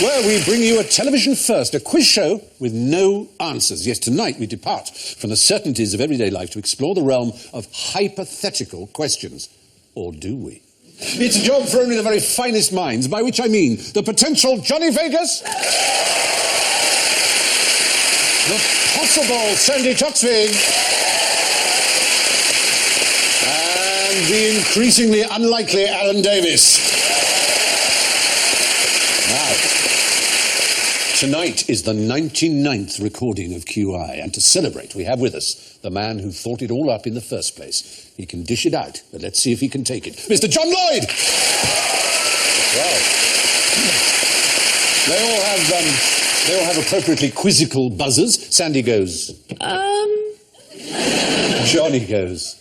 Where we bring you a television first, a quiz show with no answers. Yes, tonight we depart from the certainties of everyday life to explore the realm of hypothetical questions. Or do we? It's a job for only the very finest minds, by which I mean the potential Johnny Vegas, the possible Sandi Toksvig, and the increasingly unlikely Alan Davis. Tonight is the 99th recording of QI, and to celebrate, we have with us the man who thought it all up in the first place. He can dish it out, but let's see if he can take it. Mr. John Lloyd! Well, they all have appropriately quizzical buzzers. Sandy goes... Johnny goes...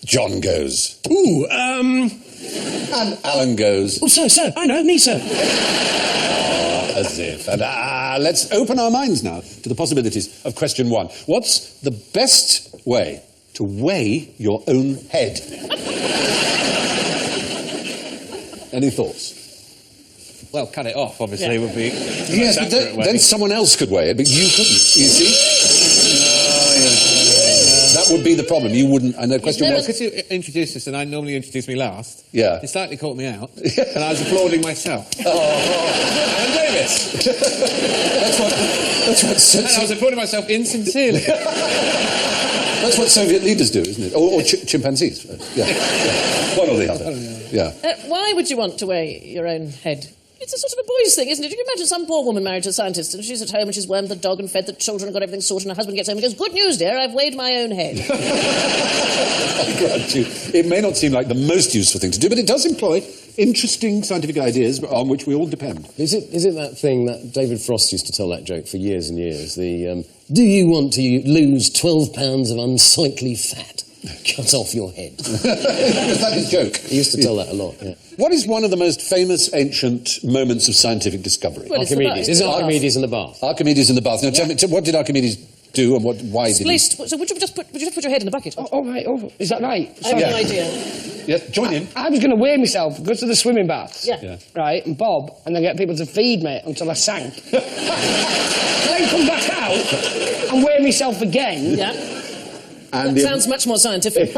John goes... Ooh, And Alan goes... Oh, sir, I know, me, sir. As if. And let's open our minds now to the possibilities of question one. What's the best way to weigh your own head? Any thoughts? Well, cut it off, obviously, would be... Yes, but then someone else could weigh it, but you couldn't, you see? That would be the problem. You wouldn't... And the question was... Because you introduced us, and I normally introduce me last. Yeah. It slightly caught me out, and I was applauding myself. Alan Davis! That's what... And I was applauding myself insincerely. That's what Soviet leaders do, isn't it? Or chimpanzees. Yeah. One or the other. Yeah. Why would you want to weigh your own head? It's a sort of a boy's thing, isn't it? You can imagine some poor woman married to a scientist, and she's at home and she's wormed the dog and fed the children and got everything sorted, and her husband gets home and goes, "Good news, dear, I've weighed my own head." I grant you, it may not seem like the most useful thing to do, but it does employ interesting scientific ideas on which we all depend. Is it that thing that David Frost used to tell that joke for years and years? The, do you want to lose 12 pounds of unsightly fat? Cut off your head. Is that his joke? He used to tell that a lot, yeah. What is one of the most famous ancient moments of scientific discovery? Well, Archimedes. Is it Archimedes in the bath? Archimedes in the bath. Now, tell me, what did Archimedes do and why did he... So would you just put your head in the bucket? Oh, right, is that right? I have no idea. Yes, join in. I was going to weigh myself, go to the swimming baths, Yeah. right, and bob, and then get people to feed me until I sank. Then come back out and weigh myself again. Yeah. And that sounds much more scientific.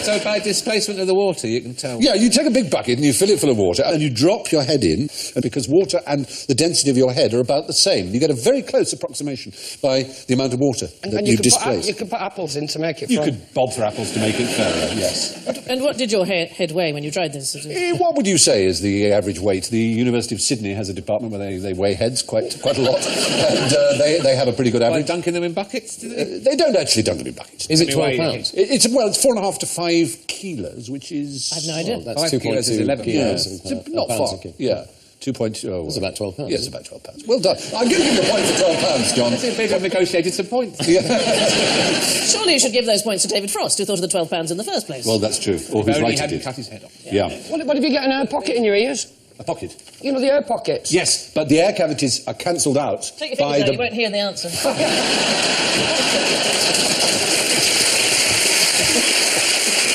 So by displacement of the water, you can tell. Yeah, you take a big bucket and you fill it full of water and you drop your head in, and because water and the density of your head are about the same, you get a very close approximation by the amount of water that you've displaced. You could put apples in to make it You could bob for apples to make it fairer, yes. And what did your head weigh when you tried this? What would you say is the average weight? The University of Sydney has a department where they weigh heads quite a lot, and they have a pretty good average. By dunking them in buckets, do they? They don't actually dunk them in buckets. Is it 12 pounds? It's 4.5 to 5 kilos, which is... I have no idea. Well, that's 2.2 11 kilos. Yeah. Not far. Yeah. 2.2. It's about 12 pounds. Yes, about 12 pounds. Well done. I'm giving you the point for 12 pounds, John. I think people have negotiated some points. Surely you should give those points to David Frost, who thought of the 12 pounds in the first place. Well, that's true. Or who's Only right it hadn't did. cut his head off. Yeah. What if you get an air pocket in your ears? A pocket. You know, the air pockets? Yes, but the air cavities are cancelled out Take your by fingers out, the... you won't hear the answer.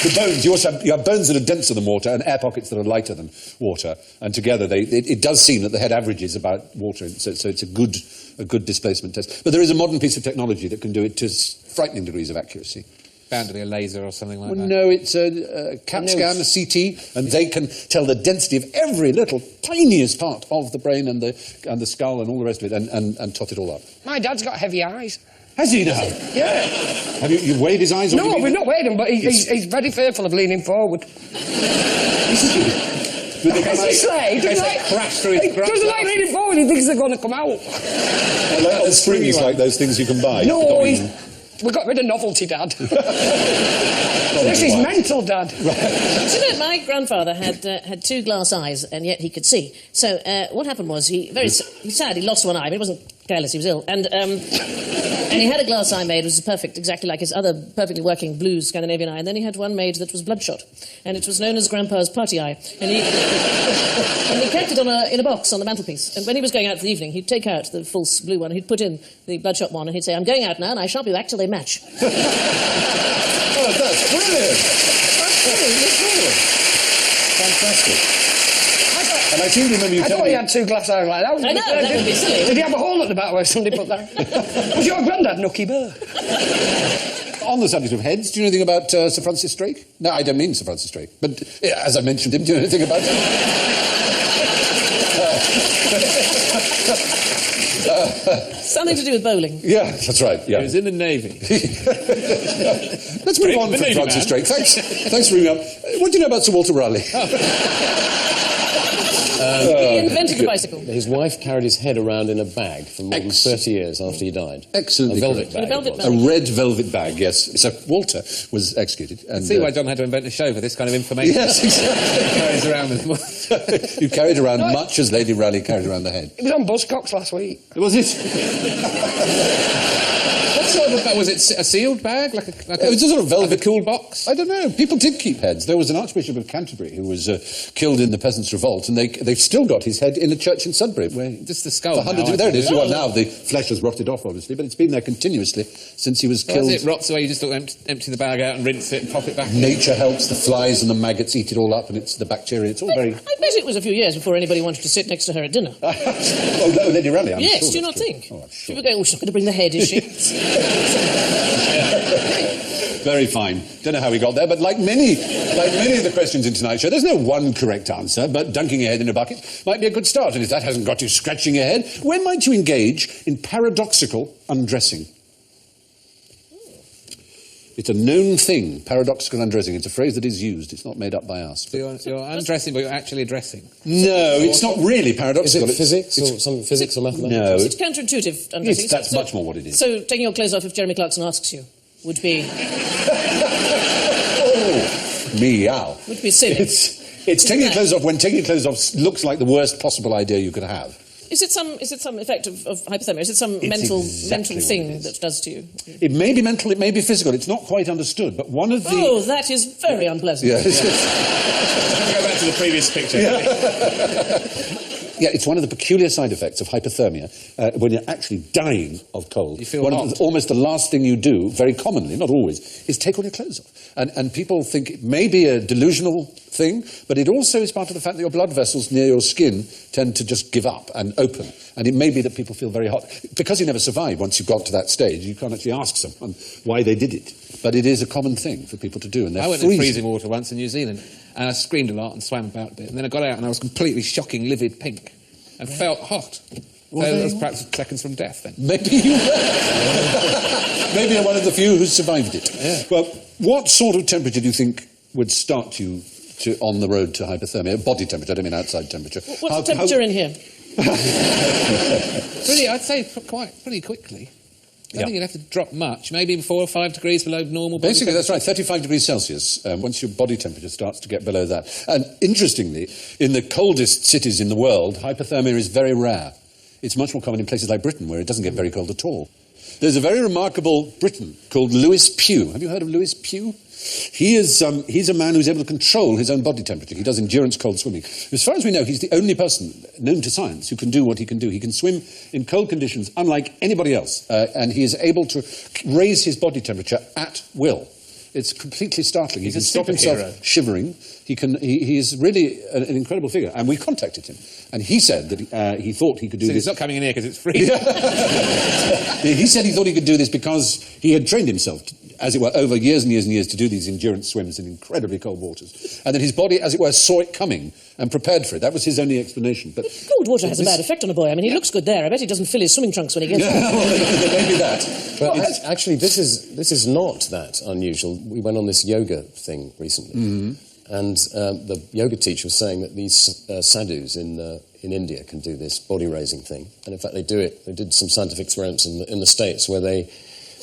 The bones, you have bones that are denser than water and air pockets that are lighter than water, and together it does seem that the head average is about water, so it's a good displacement test. But there is a modern piece of technology that can do it to frightening degrees of accuracy. Bound to be a laser or something like that. No, it's a CAT scan, a CT, and they can tell the density of every little tiniest part of the brain and the skull and all the rest of it, and tot it all up. My dad's got heavy eyes. Has he now? Yeah. Have you weighed his eyes? No, we've not weighed him, but he's very fearful of leaning forward. It's like crash through his grass. Doesn't like leaning forward, he thinks they're going to come out. The springs like those things you can buy. No, We got rid of novelty, Dad. This is mental, Dad. Do you know, my grandfather had two glass eyes, and yet he could see. So what happened was, he's sad, he lost one eye, but he wasn't careless, he was ill. And he had a glass eye made, it was perfect, exactly like his other perfectly working blue Scandinavian eye, and then he had one made that was bloodshot, and it was known as Grandpa's party eye. And he kept it in a box on the mantelpiece, and when he was going out for the evening, he'd take out the false blue one, he'd put in the bloodshot one, and he'd say, I'm going out now, and I shan't be back till they match. Oh, that's brilliant! That's brilliant. Fantastic. And I seem to remember you I thought he had two glass eyes like that. I know, that would be silly. Did he have a hole at the back where somebody put that? Was your granddad Nookie Burr? On the subject of heads, do you know anything about Sir Francis Drake? No, I don't mean Sir Francis Drake, but as I mentioned him, do you know anything about him? Something to do with bowling. Yeah, that's right. Yeah. He was in the Navy. Let's move on from Francis Drake. Thanks for moving on. What do you know about Sir Walter Raleigh? He invented the bicycle. His wife carried his head around in a bag for more than 30 years after he died. Excellent. A velvet bag. A velvet bag. A red velvet bag, yes. So Walter was executed. And, See why John had to invent a show for this kind of information. Yes, exactly. He carries around with him. You carried around much as Lady Raleigh carried around the head. It was on Buzzcocks last week. Was it? What sort of a bag? Was it a sealed bag? Like It was a sort of velvet... Like a cool box? I don't know. People did keep heads. There was an Archbishop of Canterbury who was killed in the Peasants' Revolt, and they've still got his head in a church in Sudbury. Where just the skull. For hundreds there it is. Well, now the flesh has rotted off, obviously, but it's been there continuously since he was killed. As it rots away, you just empty the bag out and rinse it and pop it back in. Nature helps. The flies and the maggots eat it all up, and it's the bacteria. It's all very... I bet it was a few years before anybody wanted to sit next to her at dinner. Oh, no, Lady Raleigh, I'm yes, sure do you not true. think? Oh, I'm sure. People go, oh, she's not going to bring the head, is she? Very fine. Don't know how we got there, but like many of the questions in tonight's show, there's no one correct answer, but dunking your head in a bucket might be a good start. And if that hasn't got you scratching your head, when might you engage in paradoxical undressing? It's a known thing, paradoxical undressing. It's a phrase that is used. It's not made up by us. So you're undressing, but you're actually dressing. No, it's not really paradoxical. Is it physics or something? Physics or mathematics? No. It's counterintuitive undressing. That's much more what it is. So taking your clothes off if Jeremy Clarkson asks you would be... Oh, meow. Would be silly. It's taking your clothes off when taking your clothes off looks like the worst possible idea you could have. Is it some effect of hypothermia? Is it some mental thing that does to you? It may be mental, it may be physical. It's not quite understood, but one of the... Oh, that is very unpleasant. Yeah. Let's go back to the previous picture. Yeah, it's one of the peculiar side effects of hypothermia when you're actually dying of cold. You feel hot. Almost the last thing you do, very commonly, not always, is take all your clothes off. And people think it may be a delusional thing, but it also is part of the fact that your blood vessels near your skin tend to just give up and open. And it may be that people feel very hot. Because you never survived once you got to that stage, you can't actually ask someone why they did it. But it is a common thing for people to do. And I went in freezing water once in New Zealand, and I screamed a lot and swam about a bit. And then I got out and I was completely shocking, livid pink and felt hot. So that was perhaps seconds from death then. Maybe you were. Maybe you're one of the few who survived it. Yeah. Well, what sort of temperature do you think would start you on the road to hypothermia? Body temperature, I don't mean outside temperature. What's the temperature in here? I'd say pretty quickly. I don't think you'd have to drop much, maybe 4 or 5 degrees below normal body Basically, that's right, 35 degrees Celsius, once your body temperature starts to get below that. And interestingly, in the coldest cities in the world, hypothermia is very rare. It's much more common in places like Britain, where it doesn't get very cold at all. There's a very remarkable Briton called Lewis Pugh. Have you heard of Lewis Pugh? He's a man who's able to control his own body temperature. He does endurance cold swimming. As far as we know, he's the only person known to science who can do what he can do. He can swim in cold conditions unlike anybody else, and he is able to raise his body temperature at will. It's completely startling. He can stop himself shivering. He is really an incredible figure. And we contacted him. And he said that he thought he could do this. He's not coming in here because it's free. He said he thought he could do this because he had trained himself, as it were, over years and years and years to do these endurance swims in incredibly cold waters. And that his body, as it were, saw it coming and prepared for it. That was his only explanation. But cold water has a bad effect on a boy. I mean, he looks good there. I bet he doesn't fill his swimming trunks when he gets there. Maybe that. But actually, this is not that unusual. We went on this yoga thing recently, and the yoga teacher was saying that these sadhus in India can do this body raising thing, and in fact they do it. They did some scientific experiments in the States where they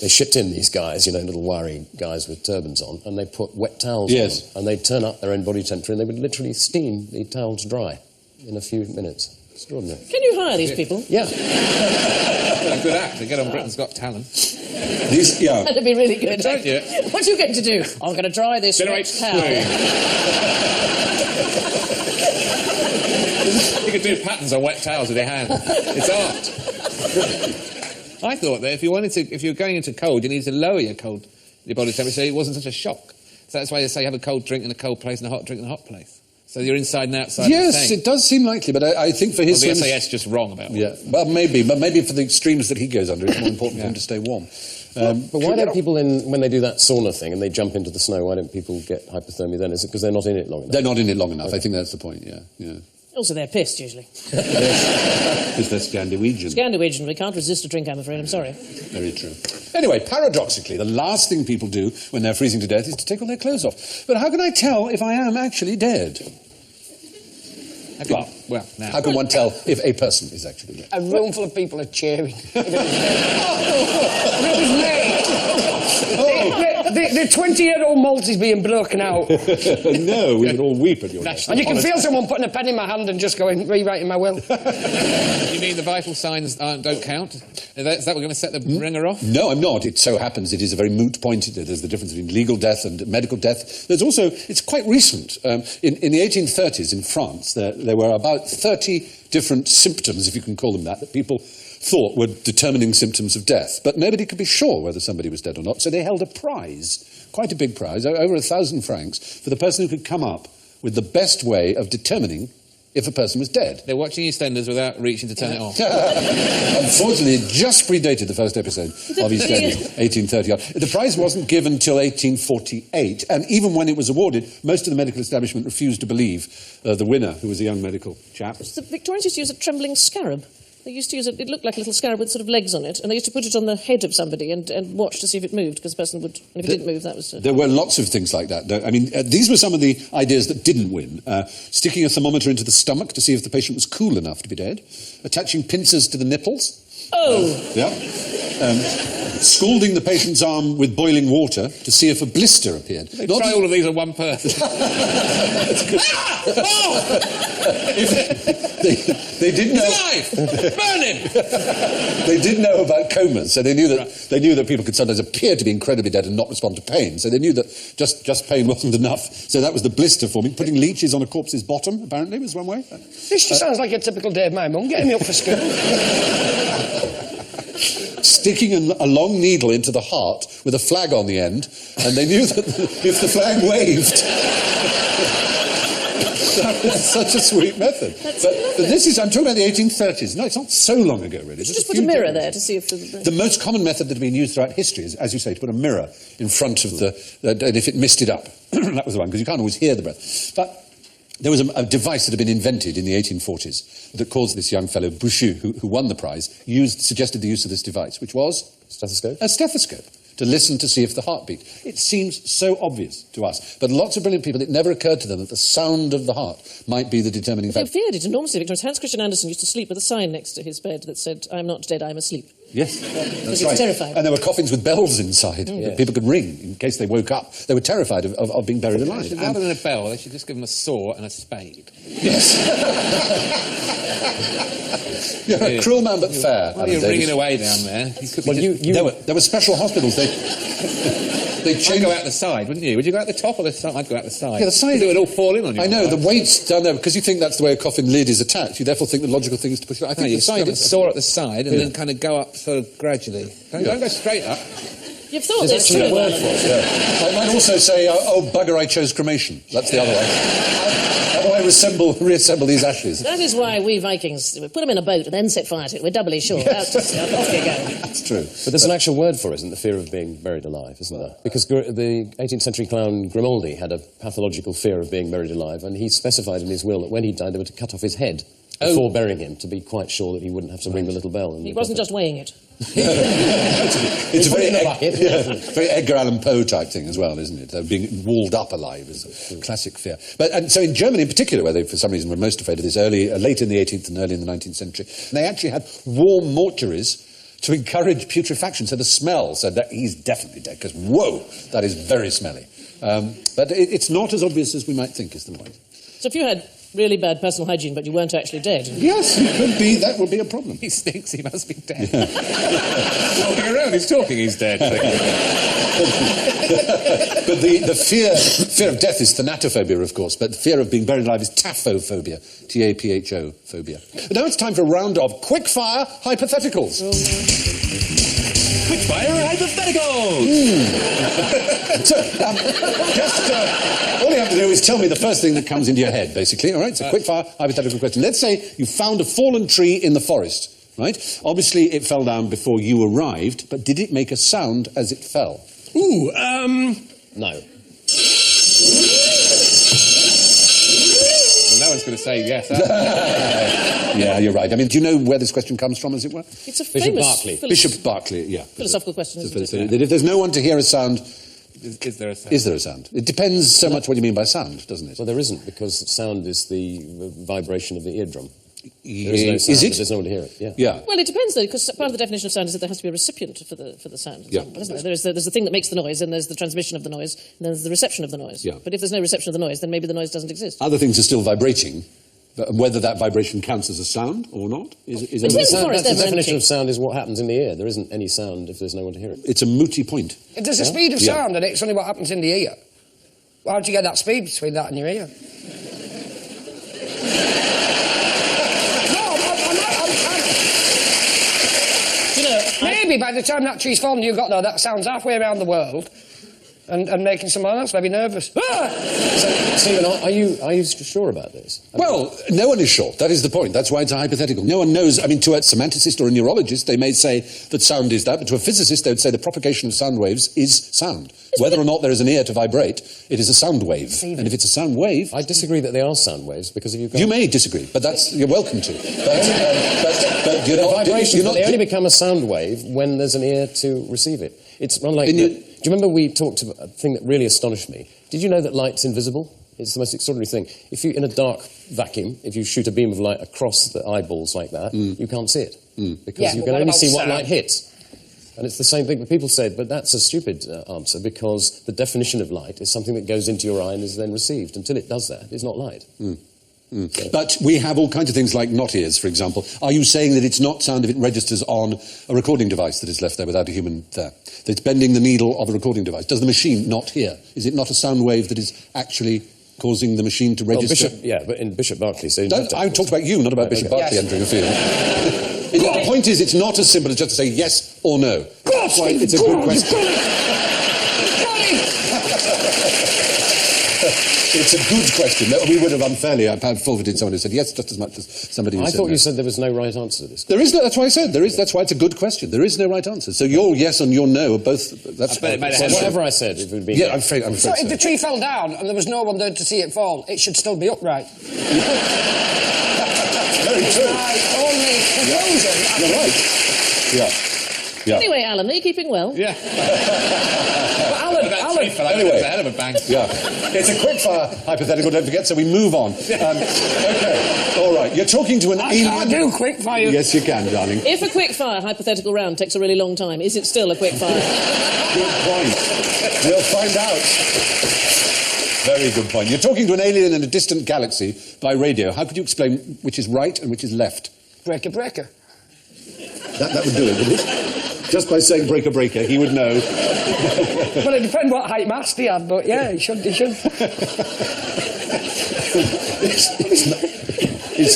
they shipped in these guys, you know, little wiry guys with turbans on, and they put wet towels Yes. on them, and they'd turn up their own body temperature, and they would literally steam the towels dry in a few minutes. Extraordinary. Can you hire these people? Yeah. A good act to get on Britain's Got Talent. That'd be really good. Yeah. What are you going to do? I'm going to dry this Generate wet towel. You could do patterns on wet towels with your hand. It's art. I thought that if you were going into cold, you needed to lower your body temperature so it wasn't such a shock. So that's why they say have a cold drink in a cold place and a hot drink in a hot place. So you're inside and outside. Yes, it does seem likely, but I think for his... Well, the SAS just wrong about Yeah, but maybe for the extremes that he goes under, it's more important for him to stay warm. But why don't people, when they do that sauna thing and they jump into the snow, why don't people get hypothermia then? Is it because they're not in it long enough? They're not in it long enough. I think that's the point, yeah. Also, they're pissed, usually. Because they're Scandinavian. Scandinavian, we can't resist a drink, I'm afraid. I'm sorry. Very true. Anyway, paradoxically, the last thing people do when they're freezing to death is to take all their clothes off. But how can I tell if I am actually dead? How can one tell if a person is actually dead? A room full of people are cheering. The 20-year-old Maltese being broken out. No, we would all weep at your death. And you can feel someone putting a pen in my hand and just going, rewriting my will. You mean the vital signs don't count? Is that what going to set the ringer off? No, I'm not. It so happens it is a very moot point. There's the difference between legal death and medical death. There's also, it's quite recent. In the 1830s in France, there were about 30 different symptoms, if you can call them that people thought were determining symptoms of death. But nobody could be sure whether somebody was dead or not, so they held a prize, quite a big prize, over 1,000 francs, for the person who could come up with the best way of determining if a person was dead. They're watching EastEnders without reaching to turn it off. Unfortunately, it just predated the first episode of EastEnders, 1830. The prize wasn't given till 1848, and even when it was awarded, most of the medical establishment refused to believe the winner, who was a young medical chap. The Victorians used to use a trembling scarab. They used to use it looked like a little scarab with sort of legs on it, and they used to put it on the head of somebody and watch to see if it moved, because the person would... And if it didn't move, that was... There were lots of things like that. I mean, these were some of the ideas that didn't win. Sticking a thermometer into the stomach to see if the patient was cool enough to be dead. Attaching pincers to the nipples. Oh! Scalding the patient's arm with boiling water to see if a blister appeared. Try all of these on one person. They did know. He's alive! Burn him! They did know about comas, so they knew that people could sometimes appear to be incredibly dead and not respond to pain. So they knew that just pain wasn't enough. So that was the blister forming. Putting leeches on a corpse's bottom, apparently, was one way. This just sounds like a typical day of my mum, getting me up for school. Sticking a long needle into the heart with a flag on the end, and they knew that if the flag waved... That was such a sweet method. But this is, I'm talking about the 1830s. No, it's not so long ago, really. Just put a mirror there to see if... The most common method that had been used throughout history is, as you say, to put a mirror in front of and if it missed it up. That was the one, because you can't always hear the breath. But there was a device that had been invented in the 1840s that caused this young fellow, Bouchu, who won the prize, suggested the use of this device, which was... Stethoscope? A stethoscope. To listen to see if the heart beat. It seems so obvious to us, but lots of brilliant people, it never occurred to them that the sound of the heart might be the determining factor. They feared it enormously. Hans Christian Andersen used to sleep with a sign next to his bed that said, "I'm not dead, I'm asleep." Yes, that's he was terrified. And there were coffins with bells inside that people could ring in case they woke up. They were terrified of being buried alive. Rather than a bell, they should just give them a saw and a spade. Yes. You're a cruel man but fair. Well, you're ringing away down there. There were special hospitals. They I'd go out the side, wouldn't you? Would you go out the top or the side? I'd go out the side. Yeah, the side. It would all fall in on you. I know, the weight's down there, because you think that's the way a coffin lid is attached. You therefore think the logical thing is to push it out. I think the side is... saw at the side and then kind of go up sort of gradually. Don't go straight up. You've thought There's this actually through. a word for it. I might also say, oh, bugger, I chose cremation. That's the other way. How do I reassemble these ashes? That is why we Vikings put them in a boat and then set fire to it. We're doubly sure. Off you go. That's true. But there's an actual word for it, isn't the fear of being buried alive, isn't there? Because the 18th century clown Grimaldi had a pathological fear of being buried alive, and he specified in his will that when he died, they were to cut off his head before burying him, to be quite sure that he wouldn't have to ring the little bell. He wasn't just weighing it. It's a very Edgar Allan Poe type thing as well, isn't it? Being walled up alive is a classic fear. And so in Germany in particular, where they for some reason were most afraid of this, late in the 18th and early in the 19th century, they actually had warm mortuaries to encourage putrefaction. So the smell said that he's definitely dead, because, whoa, that is very smelly. But it's not as obvious as we might think is the point. So if you had really bad personal hygiene, but you weren't actually dead... Yes, it could be. That would be a problem. He stinks, he must be dead. Yeah. Walking around, he's talking, he's dead. But the fear of death is thanatophobia, of course, but the fear of being buried alive is taphophobia, T-A-P-H-O phobia. But now it's time for a round of quick-fire hypotheticals. Quickfire hypotheticals! So, all you have to do is tell me the first thing that comes into your head, basically, all right? It's a quick-fire hypothetical question. Let's say you found a fallen tree in the forest, right? Obviously, it fell down before you arrived, but did it make a sound as it fell? Ooh, No. Well, no one's going to say yes. Yeah, you're right. I mean, do you know where this question comes from, as it were? It's a Bishop famous... Barclay. Bishop Berkeley, yeah. Philosophical question, isn't So it? that if there's no one to hear a sound, Is there a sound? is there a sound? It depends so much what you mean by sound, doesn't it? Well, there isn't, because sound is the vibration of the eardrum. There is no sound, Is it? but there's no one to hear it. Yeah. Yeah. Well, it depends, though, because part of the definition of sound is that there has to be a recipient for the sound, Yeah. isn't there? There's the thing that makes the noise, and there's the transmission of the noise, and there's the reception of the noise. Yeah. But if there's no reception of the noise, then maybe the noise doesn't exist. Other things are still vibrating, but whether that vibration counts as a sound or not is It's a in the Sound, forest, that's the they're definition empty. of sound, is what happens in the ear. There isn't any sound if there's no one to hear it. it's a mooty point. there's a speed of sound, and it's only what happens in the ear. Well, how do you get that speed between that and your ear? Do you know, Maybe by the time that tree's fallen, you got there, that sounds halfway around the world and making someone else maybe nervous. Ah! So, Stephen, are you sure about this? Well, no one is sure. That is the point. That's why it's a hypothetical. No one knows. I mean, to a semanticist or a neurologist, they may say that sound is that, but to a physicist, they would say the propagation of sound waves is sound. Whether or not there is an ear to vibrate, it is a sound wave. And if it's a sound wave... I disagree that they are sound waves, because if you've got... You may disagree, but you're welcome to. But you're The not... vibrations, You're but not they only become a sound wave when there's an ear to receive it. It's unlike... Do you remember we talked about a thing that really astonished me? Did you know that light's invisible? It's the most extraordinary thing. If you, in a dark vacuum, if you shoot a beam of light across the eyeballs like that, you can't see it. Because Yeah, you but can what only about see what sound? light hits. And it's the same thing, but people say, but that's a stupid answer, because the definition of light is something that goes into your eye and is then received. Until it does that, it's not light. But we have all kinds of things like not ears, for example. Are you saying that it's not sound if it registers on a recording device that is left there without a human there? That it's bending the needle of a recording device? Does the machine not hear? Is it not a sound wave that is actually causing the machine to register? Well, but in Bishop Berkeley... So I talked about you, not about Bishop Berkeley entering a field. The point is, it's not as simple as just to say yes or no. That's why it's a good question. It's a good question. We would have unfairly forfeited someone who said yes just as much as somebody who I said thought no. you said there was no right answer to this. There is no, that's why I said, that's why it's a good question. There is no right answer. So your yes and your no are both... That's Whatever I said, it would be... Yeah, I'm afraid So so. if the tree fell down and there was no one there to see it fall, it should still be upright. Very true. My only conclusion. You're right. Yeah. Yeah. Anyway, Alan, are you keeping well? Yeah. Alan, Anyway. It's a hell of a bang. Yeah. It's a quickfire hypothetical, don't forget, so we move on. Okay. All right. You're talking to an I alien... can't do quick fire. Yes, you can, darling. If a quick-fire hypothetical round takes a really long time, is it still a quick-fire? Good point. We'll find out. Very good point. You're talking to an alien in a distant galaxy by radio. How could you explain which is right and which is left? Breaker, breaker. That would do it, wouldn't it? Just by saying breaker, breaker, he would know. Well, it depends what height mast he had, but yeah, he should. It's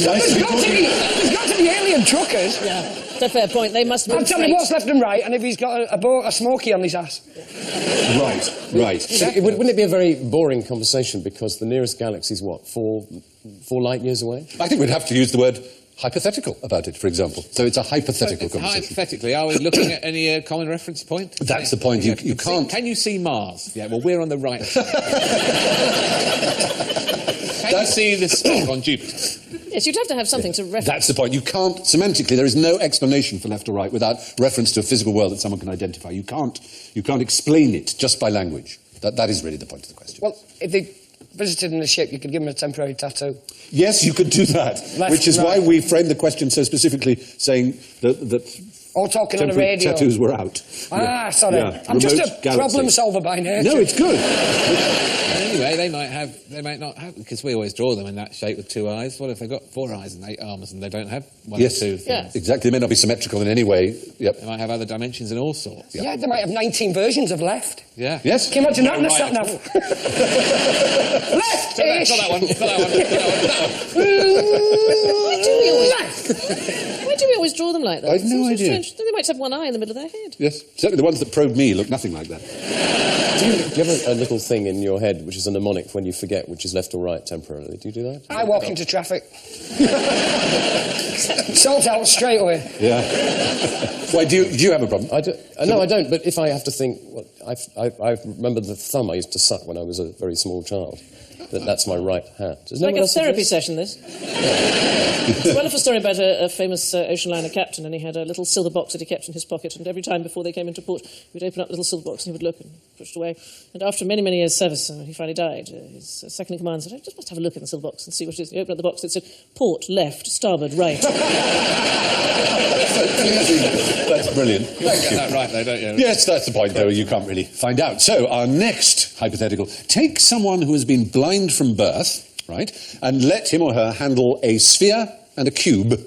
nice to be talking... There's got to be alien truckers. Yeah, that's a fair point. They must have I'll been tell him freight. what's left and right, and if he's got a smoky on his ass. Right. Wouldn't it be a very boring conversation, because the nearest galaxy is what, 4 light years away? I think we'd have to use the word hypothetical about it, for example. So it's a hypothetical conversation. Hypothetically, are we looking at any common reference point? That's the point. You can't... Can you see Mars? Yeah, well, we're on the right side. Can you see the speck on Jupiter? Yes, you'd have to have something to reference. That's the point. You can't... Semantically, there is no explanation for left or right without reference to a physical world that someone can identify. You can't explain it just by language. That is really the point of the question. Well, if they visited in a ship, you could give them a temporary tattoo. Yes, you could do that, Left which is and why right. we framed the question so specifically, saying that Or talking on the Temporary radio. tattoos were out. Ah, sorry. Yeah. I'm just Remote a galaxy. problem solver by nature. No, it's good. Anyway, they might not have, because we always draw them in that shape with 2 eyes. What if they've got 4 eyes and 8 arms and they don't have 1 Yes. or 2 things? Yeah. Exactly. They may not be symmetrical in any way. Yep. They might have other dimensions and all sorts. Yeah, they might have 19 versions of left. Yeah. Yes? Can you imagine that in a Right sat nav? at Left-ish! Got that one. Got that one. Why do we always draw them like that? I have no It's so idea. strange. They might have 1 eye in the middle of their head. Yes. Certainly the ones that probe me look nothing like that. Do you have a little thing in your head which is a mnemonic when you forget which is left or right temporarily? Do you do that? I walk into traffic. Sort out straight away. Yeah. Why, do you have a problem? I do, no, I don't, but if I have to think... Well, I remember the thumb I used to suck when I was a very small child. That's my right hand. Is Like a therapy session, this. It's a wonderful story about a famous ocean liner captain, and he had a little silver box that he kept in his pocket, and every time before they came into port, he would open up the little silver box, and he would look and push it away. And after many, many years' service, he finally died. His second in command said, I just must have a look in the silver box and see what it is. He opened up the box, and it said, port, left, starboard, right. That's brilliant. You get that right, though, don't you? Yes, that's the point, though. You can't really find out. So, our next hypothetical. Take someone who has been blind from birth, right, and let him or her handle a sphere and a cube.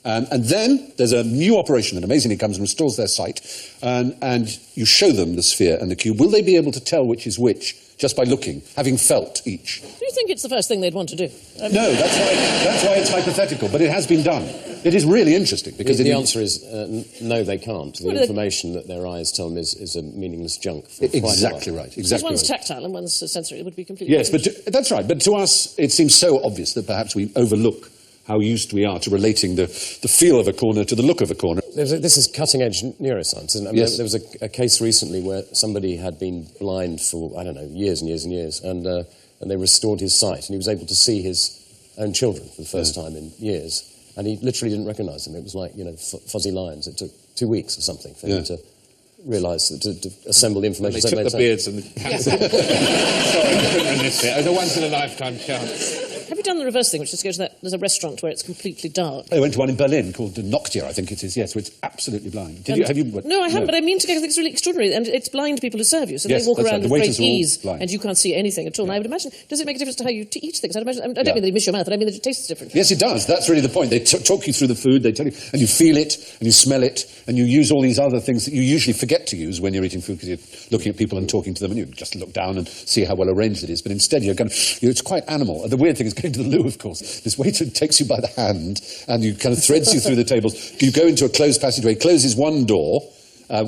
And then there's a new operation that amazingly comes and restores their sight. And you show them the sphere and the cube. Will they be able to tell which is which just by looking, having felt each? Do you think it's the first thing they'd want to do? No, that's why it's hypothetical. But it has been done. It is really interesting because The answer is no, they can't. The information that their eyes tell them is a meaningless junk. For quite a Exactly while. right. Because Exactly one's right. tactile and one's sensory. It would be completely Yes, but that's right. But to us, it seems so obvious that perhaps we overlook how used we are to relating the feel of a corner to the look of a corner. This is cutting-edge neuroscience, isn't it? I mean, Yes. There was a case recently where somebody had been blind for, I don't know, years and years and years, and they restored his sight, and he was able to see his own children for the first time in years, and he literally didn't recognise them. It was like, fuzzy lines. It took 2 weeks or something for him to realise, to assemble the information. They so it took made the sense. beards and the cats. Sorry, I couldn't resist it. It was a once-in-a-lifetime chance. Have you done the reverse thing, which is go to that... There's a restaurant where it's completely dark. I went to one in Berlin called Noctia, I think it is, yes, where it's absolutely blind. Have you? No, I haven't, but I mean to go, I think it's really extraordinary. And it's blind people who serve you, so Yes, they walk that's around right. The with great waiters are all ease, blind. and you can't see anything at all. And I would imagine, does it make a difference to how you eat things? I don't mean that you miss your mouth, but I mean that it tastes different. Yes, it does. That's really the point. They talk you through the food, they tell you, and you feel it, and you smell it, and you use all these other things that you usually forget to use when you're eating food because you're looking at people and talking to them, and you just look down and see how well arranged it is. But instead, it's quite animal. And the weird thing is going to the loo, of course. This waiter takes you by the hand, and you kind of threads you through the tables. You go into a closed passageway, closes one door,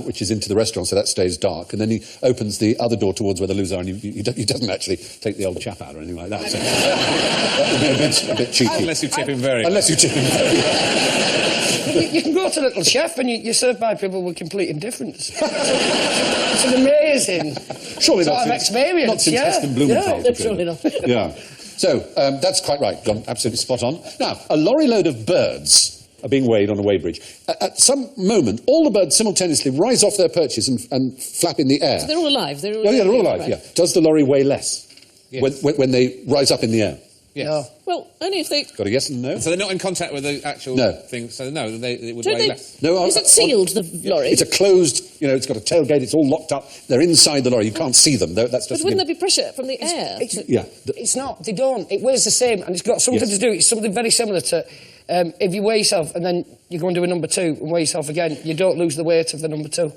which is into the restaurant, so that stays dark, and then he opens the other door towards where the loos are, and he doesn't actually take the old chap out or anything like that. So that would be a bit cheeky. Unless you tip him very well. Unless you tip him very well. You can go to Little Chef and you're served by people with complete indifference. It's an amazing Surely sort not of since, experience. not since yeah. Heston Blumenthal. Yeah. Surely not. Yeah. So, that's quite right, John. Absolutely spot on. Now, a lorry load of birds are being weighed on a weighbridge. At some moment, all the birds simultaneously rise off their perches and flap in the air. So they're all alive. They're all They're all alive, right. yeah. Does the lorry weigh less Yes. when they rise up in the air? Yes. No. Well, only if they... Got a yes and no? So they're not in contact with the actual No. thing, so no, it would Don't weigh they... less. No, Is it sealed, the lorry? It's a closed, it's got a tailgate, it's all locked up. They're inside the lorry, you can't see them. That's just But wouldn't there be pressure from the air? Yeah. It's not. They don't. It weighs the same, and it's got something to do. It's something very similar to if you weigh yourself and then you go and do a number 2 and weigh yourself again, you don't lose the weight of the number 2.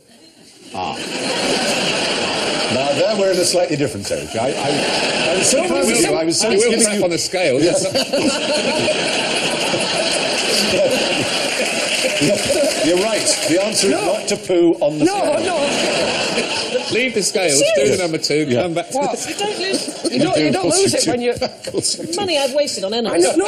Now, there we're in a slightly different territory. I was so proud of you. I was so You will giving tap you... on the scale. Yes. You're right. The answer is not to poo on the scale. No. Leave the scales, do the number 2, come back to What? the... You don't lose... You don't lose it when you... Money I've wasted on I animals. know.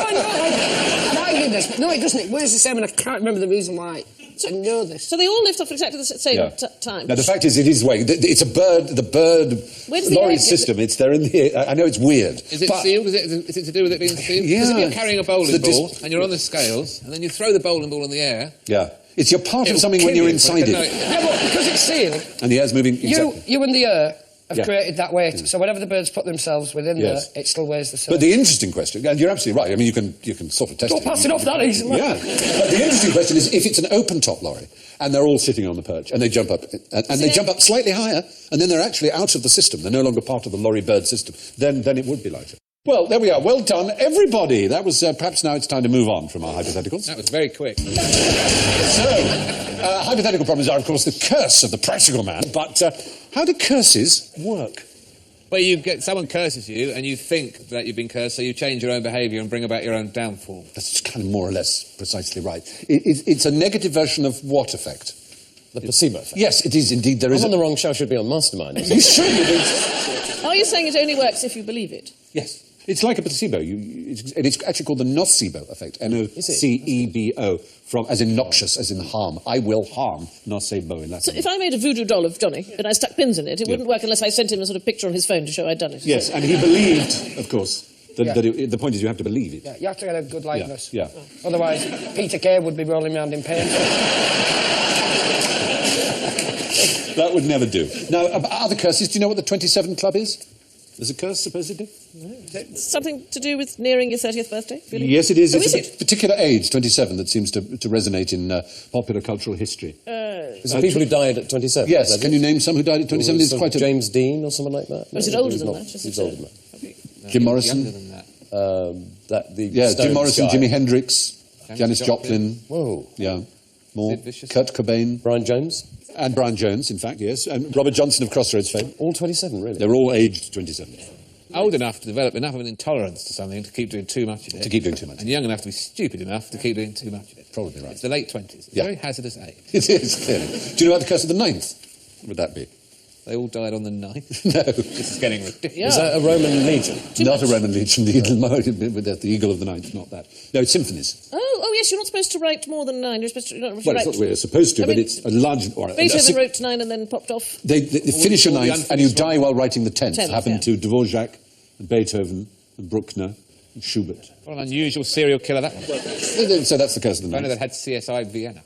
No, it doesn't. It weighs the same, and I can't remember the reason why. I know this. So they all lift off at exactly the same Yeah. time. Now, the fact is, it is weighing. It's a bird, the bird Where does the lorry egg- system. It's there in the air. I know it's weird. Is it but sealed? Is it to do with it being sealed? Yeah. Because if you're carrying a bowling It's the ball and you're on the scales, and then you throw the bowling ball in the air... Yeah. It's you're part of It'll something when kill you're you, but inside no, it. Yeah, but because it's sealed, And the air's moving... exactly. you and the air have created that weight. So whenever the birds put themselves within there, it still weighs the same. But the interesting question, and you're absolutely right, I mean, you can sort of test Don't it. pass it off that easily. Yeah. But the interesting question is if it's an open-top lorry, and they're all sitting on the perch, and they jump up, and they jump up slightly higher, and then they're actually out of the system, they're no longer part of the lorry-bird system, then it would be lighter. Well, there we are. Well done, everybody. That was, perhaps now it's time to move on from our hypotheticals. That was very quick. So, hypothetical problems are, of course, the curse of the practical man, but how do curses work? Well, someone curses you, and you think that you've been cursed, so you change your own behaviour and bring about your own downfall. That's kind of more or less precisely right. It's a negative version of what effect? The placebo effect. Yes, it is indeed. There is. I'm on the wrong show. I should be on Mastermind. You should. It Are you saying it only works if you believe it? Yes. It's like a placebo. It's actually called the nocebo effect. N-O-C-E-B-O, as in noxious, as in harm. I will harm, nocebo in Latin. So if I made a voodoo doll of Johnny and I stuck pins in it, it wouldn't work unless I sent him a sort of picture on his phone to show I'd done it. Yes, and he believed, of course, that the point is you have to believe it. Yeah, you have to get a good likeness. Yeah. Otherwise, Peter Kay would be rolling around in pain. That would never do. Now, other curses, do you know what the 27 Club is? There's a curse, supposedly? Something to do with nearing your 30th birthday? Really? Yes, it is. Oh, It's is a particular age, 27, that seems to resonate in popular cultural history. Is it people who died at 27? Yes, can you name some who died at 27? It's quite a... James Dean or someone like that? Or is it older than that? He's older than that. Jim Morrison? Younger than that. Jim Stones Morrison, guy. Jimi Hendrix, Janis Joplin. Whoa. Yeah. More. Sid Vicious. Kurt Cobain. Brian Jones? And Brian Jones, in fact, yes. And Robert Johnson of Crossroads fame. All 27, really? They're all aged 27. Old enough to develop enough of an intolerance to something to keep doing too much of it. To keep doing too much. And young enough to be stupid enough to keep doing too much of it. Probably right. It's the late 20s. It's Yeah. a very hazardous age. It is, clearly. Do you know about the curse of the 9th? What would that be? They all died on the 9th. No. This is getting ridiculous. Yeah. Is that a Roman legion? Not a Roman legion. The eagle of the 9th, not that. No, it's symphonies. Oh, yes, you're not supposed to write more than 9. You're supposed to Well, write... it's not we're supposed to, I but mean, it's a large... Beethoven wrote 9 and then popped off. They finish a all the 9th and you unfinished die while writing the 10th. 10th, Happened yeah. to Dvorak and Beethoven and Bruckner and Schubert. What an unusual serial killer that was. So that's the curse of the I know 9th. that had CSI Vienna.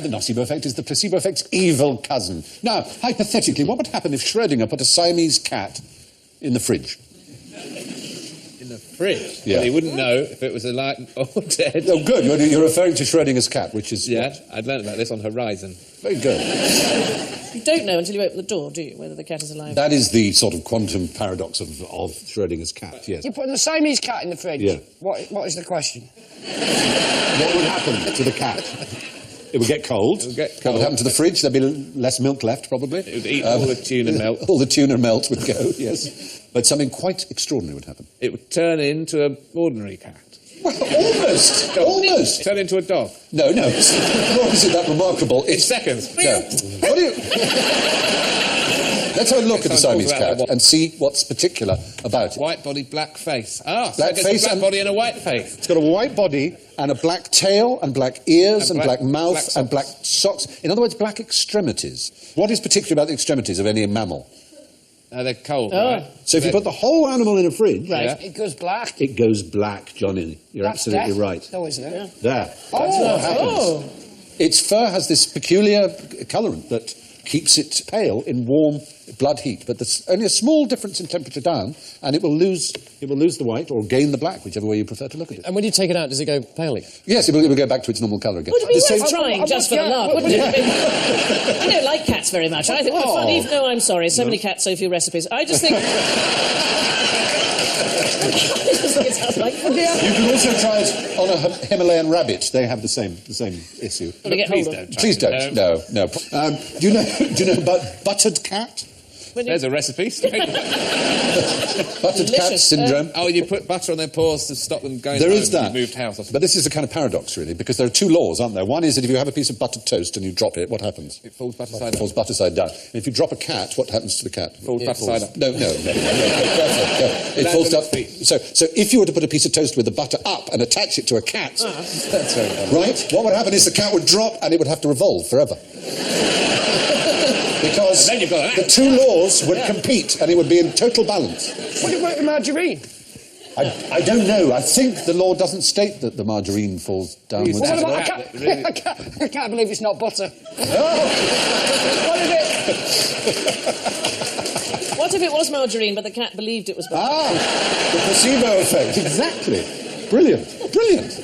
The nocebo effect is the placebo effect's evil cousin. Now, hypothetically, what would happen if Schrödinger put a Siamese cat in the fridge? In the fridge? Yeah. Well, he wouldn't know if it was alive or dead. Oh, good. You're referring to Schrödinger's cat, which is... Yeah, I'd learned about this on Horizon. Very good. You don't know until you open the door, do you, whether the cat is alive? That is the sort of quantum paradox of Schrödinger's cat, yes. You're putting the Siamese cat in the fridge. Yeah. What is the question? What would happen to the cat? It would get cold. It would get What cold. would happen to the fridge? There'd be less milk left, probably. It would eat all the tuna melt. All the tuna melt would go, yes. But something quite extraordinary would happen. It would turn into an ordinary cat. Well, almost. Almost. Turn into a dog. No. Nor is it that remarkable. In seconds. No. What do you... Let's have a look at the Siamese cat and see what's particular about it. White body, black face. Ah, Black so it's face a black and- body and a white face. It's got a white body and a black tail and black ears and black mouth black and black socks. In other words, black extremities. What is particular about the extremities of any mammal? They're cold, Oh. right? So if you put the whole animal in a fridge, Yeah. It goes black. it goes black, Johnny. You're That's absolutely death, right. though, isn't it? There. That's what happens. Its fur has this peculiar colourant that keeps it pale in warm blood heat, but there's only a small difference in temperature down, and it will lose the white or gain the black, whichever way you prefer to look at it. And when you take it out, does it go pale again? Yes, it will go back to its normal colour again. Would it be The same- worth trying just for the lark, wouldn't it? I mean, I don't like cats very much. I think, well, fun, even though I'm sorry, so many cats, so few recipes. I just think... it sounds like fun. You can also try it on a Himalayan rabbit. They have the same issue. To get Please hold of. don't. Please don't. No. Do you know about buttered cat? There's a recipe. Buttered cat Delicious. syndrome. Oh, you put butter on their paws to stop them going There home is when that. you've moved house. Or But this is a kind of paradox, really, because there are two laws, aren't there? One is that if you have a piece of buttered toast and you drop it, what happens? it falls butter It side up. falls butter side down. And if you drop a cat, what happens to the cat? Falls butter side up. No. Careful. It Lands falls on down. its feet. So if you were to put a piece of toast with the butter up and attach it to a cat, That's very funny. right? What would happen is the cat would drop and it would have to revolve forever. Because And then you've got an the two laws would compete and it would be in total balance. What do you work with margarine? I don't know. I think the law doesn't state that the margarine falls downwards. Well, That's what right. about, I can't believe it's not butter. Oh. What is it? What if it was margarine, but the cat believed it was butter? The placebo effect. Exactly. Brilliant. Brilliant.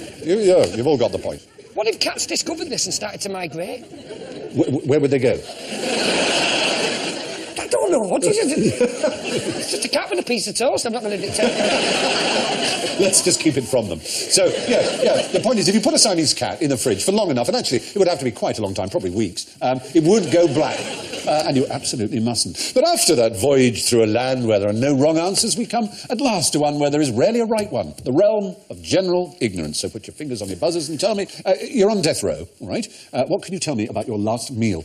You've all got the point. What if cats discovered this and started to migrate? Where would they go? I don't know. What is it? It's just a cat with a piece of toast. I'm not going to dictate. Let's just keep it from them. So, yeah, the point is, if you put a Siamese cat in the fridge for long enough, and actually it would have to be quite a long time, probably weeks, it would go black. And you absolutely mustn't. But after that voyage through a land where there are no wrong answers, we come at last to one where there is rarely a right one, the realm of general ignorance. So put your fingers on your buzzers and tell me, you're on death row, all right? What can you tell me about your last meal?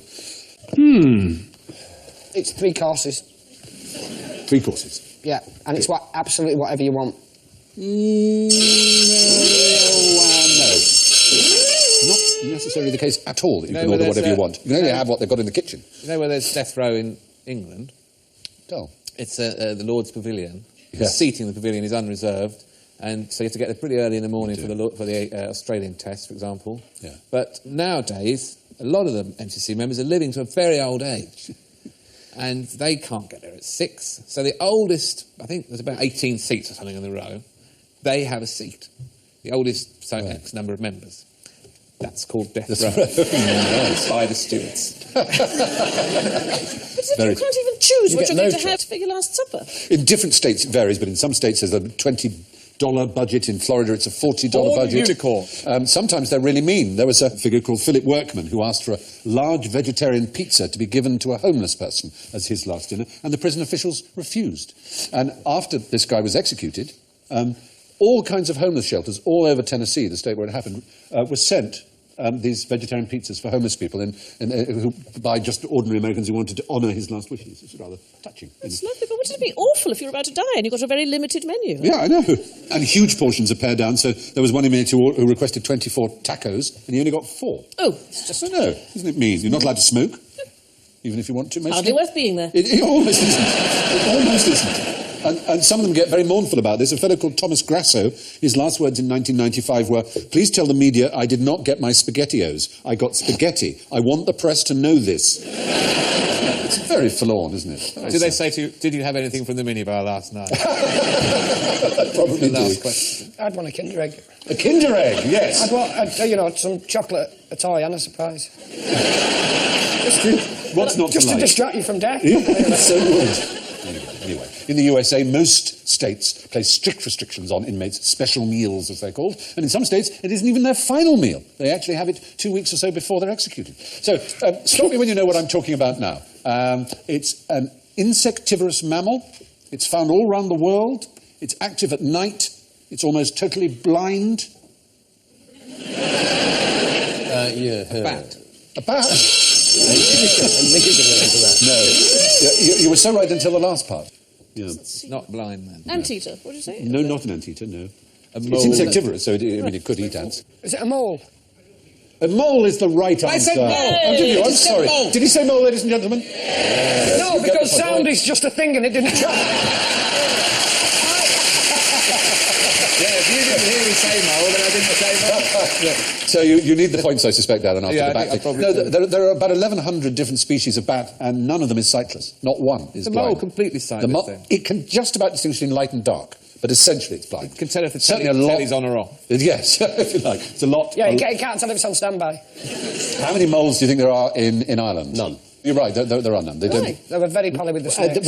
It's 3 courses. 3 courses. Yeah, and it's absolutely whatever you want. No. Not necessarily the case at all that you can order whatever you want. You can only have what they've got in the kitchen. You know where there's death row in England? Oh. It's the Lord's Pavilion. Yeah. The seating in the pavilion is unreserved, and so you have to get there pretty early in the morning for the Australian test, for example. Yeah. But nowadays, a lot of the MCC members are living to a very old age, and they can't get there at 6. So the oldest, I think there's about 18 seats or something in the row, they have a seat. The oldest, so X number of members. That's called death row. By the stewards. But you can't even choose what you're going to have for your last supper. In different states it varies, but in some states there's a $20 budget. In Florida it's a $40 budget. Unicorn. Sometimes they're really mean. There was a figure called Philip Workman who asked for a large vegetarian pizza to be given to a homeless person as his last dinner, and the prison officials refused. And after this guy was executed, all kinds of homeless shelters all over Tennessee, the state where it happened, were sent these vegetarian pizzas for homeless people who, by just ordinary Americans who wanted to honour his last wishes. It's rather touching. It's lovely, but wouldn't it be awful if you were about to die and you've got a very limited menu? Yeah, I know. And huge portions are pared down, so there was one inmate who requested 24 tacos, and he only got 4. Oh, it's just... I know. Isn't it mean? You're not allowed to smoke, even if you want to, mostly. hardly worth being there. It almost isn't. It almost isn't. And some of them get very mournful about this. A fellow called Thomas Grasso, his last words in 1995 were, "Please tell the media I did not get my SpaghettiOs. I got spaghetti. I want the press to know this." It's very forlorn, isn't it? Did they say to you, did you have anything from the minibar last night? Probably The last do. question. I'd want a Kinder Egg. A Kinder Egg, yes. I'd want, some chocolate, a toy and a surprise. What's not Just to to like? distract you from death. Yeah, it so would. Anyway, in the USA, most states place strict restrictions on inmates' special meals, as they're called, and in some states, it isn't even their final meal. They actually have it 2 weeks or so before they're executed. So, stop me when you know what I'm talking about now. It's an insectivorous mammal. It's found all around the world. It's active at night. It's almost totally blind. A bat. A bat? No. You were so right until the last part. Yeah. Not blind, then. Anteater, what did you say? No, not an anteater, no. A It's mole. insectivorous, so it could eat ants. Is it a mole? A mole is the right answer. I said mole. Oh, did you? I'm Just said sorry. mole. Did he say mole, ladies and gentlemen? No, because sound is just a thing and it didn't... Yeah, if you didn't hear me say mole, then I didn't say mole. So you need the points, I suspect, Alan, after Yeah, the I bat think I thing. probably No, do. there are about 1,100 different species of bat, and none of them is sightless. Not one is The blind. mole completely sightless, then? It can just about distinguish between light and dark, but essentially it's blind. You can tell if the Certainly a lot. telly's on or off. Yes, if you like. It's a lot. Yeah, you can't tell if it's on standby. How many moles do you think there are in Ireland? None. You're right, there are none. They don't. They were very pally with the snakes.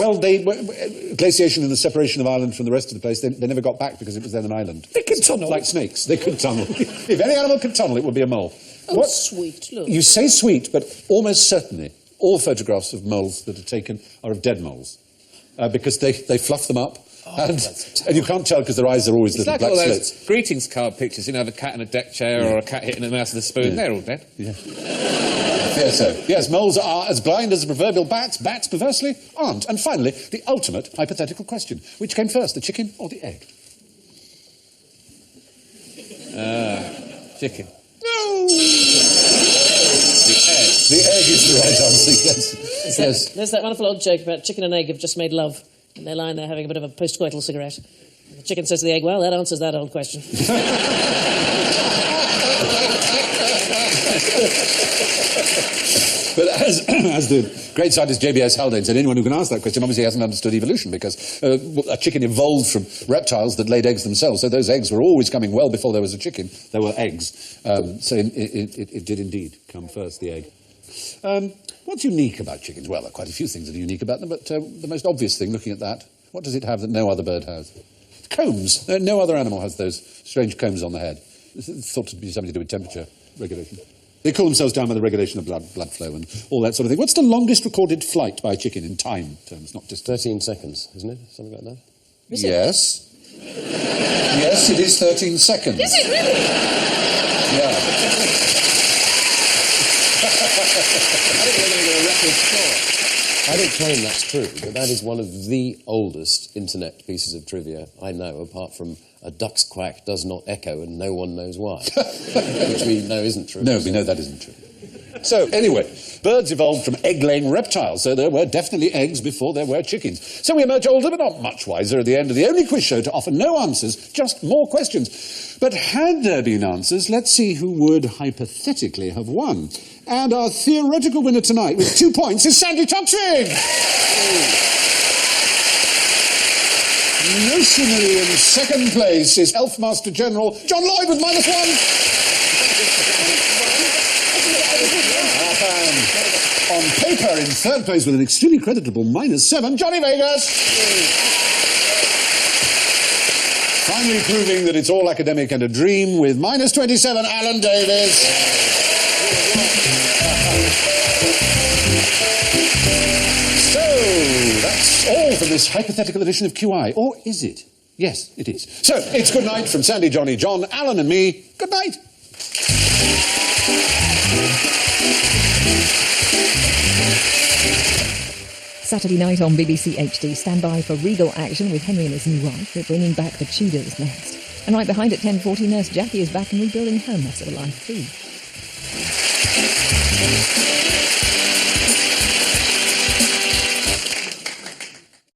Glaciation and the separation of Ireland from the rest of the place, they never got back because it was then an island. They could tunnel. Like snakes, they could tunnel. If any animal could tunnel, it would be a mole. Oh, sweet, look. You say sweet, but almost certainly all photographs of moles that are taken are of dead moles because they fluff them up. And you can't tell because their eyes are always It's little like black all those slits. greetings card pictures, of a cat in a deck chair or a cat hitting a mouse with a spoon. Yeah. They're all dead. Yeah. Yes, so. Yes, moles are as blind as the proverbial bats. Bats, perversely, aren't. And finally, the ultimate hypothetical question. Which came first, the chicken or the egg? Chicken. No! The egg is the right answer, yes. Yes. There's that wonderful old joke about chicken and egg have just made love, and they're lying there having a bit of a post-coital cigarette. The chicken says to the egg, well, that answers that old question. But as the great scientist J.B.S. Haldane said, anyone who can ask that question obviously hasn't understood evolution, because a chicken evolved from reptiles that laid eggs themselves, so those eggs were always coming well before there was a chicken. There were eggs. So it did indeed come first, the egg. What's unique about chickens? Well, there are quite a few things that are unique about them, but the most obvious thing, looking at that, what does it have that no other bird has? Combs. No other animal has those strange combs on the head. It's thought to be something to do with temperature regulation. They cool themselves down by the regulation of blood flow and all that sort of thing. What's the longest recorded flight by a chicken in time terms, not just... 13 seconds, isn't it? Something like that? Yes. Yes, it is 13 seconds. Is it really? Yeah. I think we're going to get a record score. I don't claim that's true, but that is one of the oldest internet pieces of trivia I know, apart from a duck's quack does not echo and no one knows why, which we know isn't true. No, we know that isn't true. So, anyway, birds evolved from egg-laying reptiles, so there were definitely eggs before there were chickens. So we emerge older, but not much wiser at the end of the only quiz show to offer no answers, just more questions. But had there been answers, let's see who would hypothetically have won. And our theoretical winner tonight with 2 points is Sandi Toksvig! Notionally in second place is Elf Master General John Lloyd with -1. On paper, in third place with an extremely creditable -7, Johnny Vegas. Finally proving that it's all academic and a dream with -27, Alan Davis. So, that's all for this hypothetical edition of QI. Or is it? Yes, it is. So, it's good night from Sandi, Johnny, John, Alan and me. Good night. Saturday night on BBC HD. Stand by for regal action with Henry and his new wife. We're bringing back the Tudors next. And right behind at 10:40, Nurse Jackie is back and rebuilding her mess of a life too.